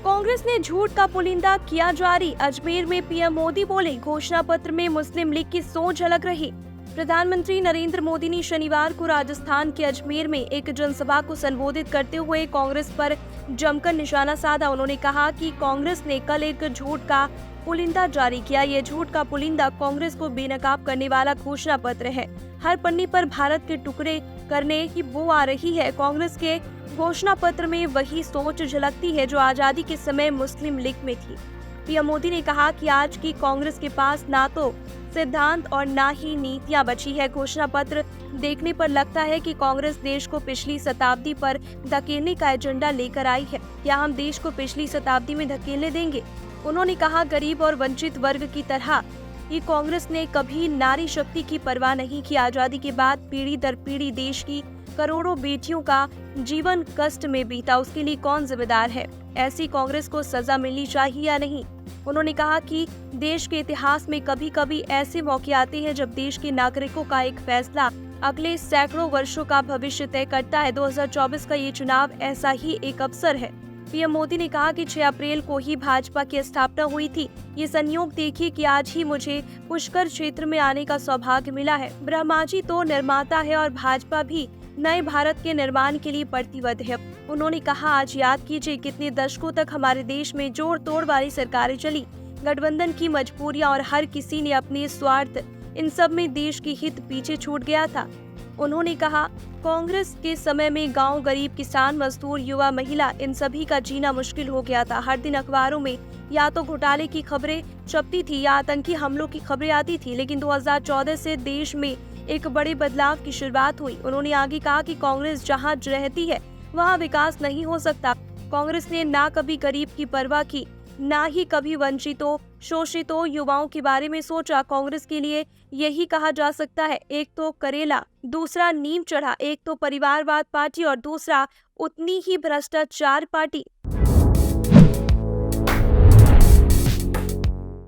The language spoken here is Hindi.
कांग्रेस ने झूठ का पुलिंदा किया जारी। अजमेर में पीएम मोदी बोले, घोषणा पत्र में मुस्लिम लीग की सोच झलक रही। प्रधानमंत्री नरेंद्र मोदी ने शनिवार को राजस्थान के अजमेर में एक जनसभा को संबोधित करते हुए कांग्रेस पर जमकर निशाना साधा। उन्होंने कहा कि कांग्रेस ने कल एक झूठ का पुलिंदा जारी किया। ये झूठ का पुलिंदा कांग्रेस को बेनकाब करने वाला घोषणा पत्र है। हर पन्ने पर भारत के टुकड़े करने की बू आ रही है। कांग्रेस के घोषणा पत्र में वही सोच झलकती है जो आजादी के समय मुस्लिम लीग में थी। पीएम मोदी ने कहा कि आज की कांग्रेस के पास ना तो सिद्धांत और ना ही नीतियां बची है। घोषणा पत्र देखने पर लगता है कि कांग्रेस देश को पिछली शताब्दी पर धकेलने का एजेंडा लेकर आई है। क्या हम देश को पिछली शताब्दी में धकेलने देंगे? उन्होंने कहा, गरीब और वंचित वर्ग की तरह ये कांग्रेस ने कभी नारी शक्ति की परवाह नहीं की। आजादी के बाद पीढ़ी दर पीढ़ी देश की करोड़ों बेटियों का जीवन कष्ट में बीता, उसके लिए कौन जिम्मेदार है? ऐसी कांग्रेस को सजा मिलनी चाहिए या नहीं? उन्होंने कहा कि देश के इतिहास में कभी कभी ऐसे मौके आते हैं जब देश के नागरिकों का एक फैसला अगले सैकड़ों वर्षों का भविष्य तय करता है। 2024 का ये चुनाव ऐसा ही एक अवसर है। पीएम मोदी ने कहा कि 6 अप्रैल को ही भाजपा की स्थापना हुई थी। ये संयोग देखिए कि आज ही मुझे पुष्कर क्षेत्र में आने का सौभाग्य मिला है। ब्रह्मा जी तो निर्माता है और भाजपा भी नए भारत के निर्माण के लिए प्रतिबद्ध है। उन्होंने कहा, आज याद कीजिए कितने दशकों तक हमारे देश में जोड़ तोड़ वाली सरकारें चली, गठबंधन की मजबूरियां और हर किसी ने अपने स्वार्थ, इन सब में देश की हित पीछे छूट गया था। उन्होंने कहा, कांग्रेस के समय में गांव, गरीब, किसान, मजदूर, युवा, महिला, इन सभी का जीना मुश्किल हो गया था। हर दिन अखबारों में या तो घोटाले की खबरें छपती थी या आतंकी हमलों की खबरें आती थी। लेकिन 2014 से देश में एक बड़े बदलाव की शुरुआत हुई। उन्होंने आगे कहा कि कांग्रेस जहां रहती है वहां विकास नहीं हो सकता। कांग्रेस ने ना कभी गरीब की परवाह की, ना ही कभी वंचितों, शोषितों, युवाओं के बारे में सोचा। कांग्रेस के लिए यही कहा जा सकता है, एक तो करेला, दूसरा नीम चढ़ा, एक तो परिवारवाद पार्टी और दूसरा उतनी ही भ्रष्टाचार पार्टी।